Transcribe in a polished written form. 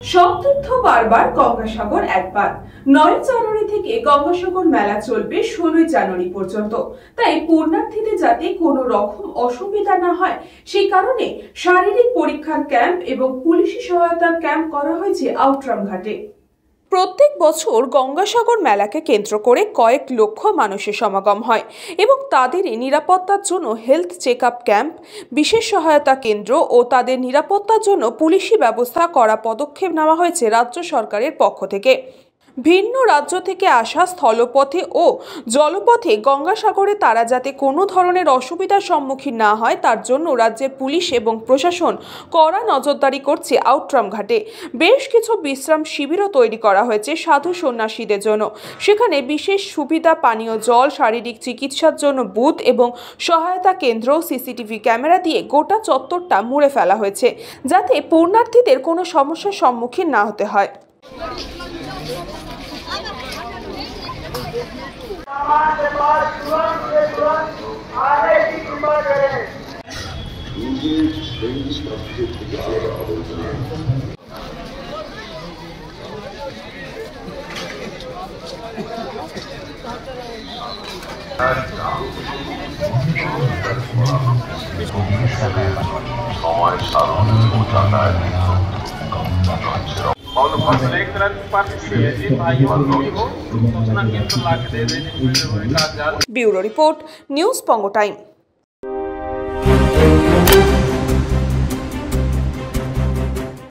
সব তথ্য বারবার গঙ্গাসাগর একবার 9 জানুয়ারি থেকে গঙ্গাসাগর মেলা চলবে 16 জানুয়ারি পর্যন্ত। তাই পুণ্যার্থীদের যাতে কোনো রকম অসুবিধা না হয় সেই কারণে শারীরিক পরীক্ষার ক্যাম্প এবং পুলিশি সহায়তার ক্যাম্প করা হয়েছে আউটরাম ঘাটে। প্রত্যেক বছর গঙ্গাসাগর মেলাকে কেন্দ্র করে কয়েক লক্ষ মানুষের সমাগম হয় এবং তাদের নিরাপত্তার জন্য হেলথ চেকআপ ক্যাম্প, বিশেষ সহায়তা কেন্দ্র ও তাদের নিরাপত্তার জন্য পুলিশি ব্যবস্থা করা পদক্ষেপ নেওয়া হয়েছে রাজ্য সরকারের পক্ষ থেকে। ভিন্ন রাজ্য থেকে আসা স্থলপথে ও জলপথে গঙ্গাসাগরে তারা যাতে কোনো ধরনের অসুবিধার সম্মুখীন না হয় তার জন্য রাজ্যের পুলিশ এবং প্রশাসন কড়া নজরদারি করছে আউটরাম ঘাটে। বেশ কিছু বিশ্রাম শিবিরও তৈরি করা হয়েছে সাধু সন্ন্যাসীদের জন্য। সেখানে বিশেষ সুবিধা, পানীয় জল, শারীরিক চিকিৎসার জন্য বুথ এবং সহায়তা কেন্দ্র, সিসিটিভি ক্যামেরা দিয়ে গোটা চত্বরটা মুড়ে ফেলা হয়েছে যাতে পুণ্যার্থীদের কোনো সমস্যার সম্মুখীন না হতে হয়। Bureau report, news Pongo time.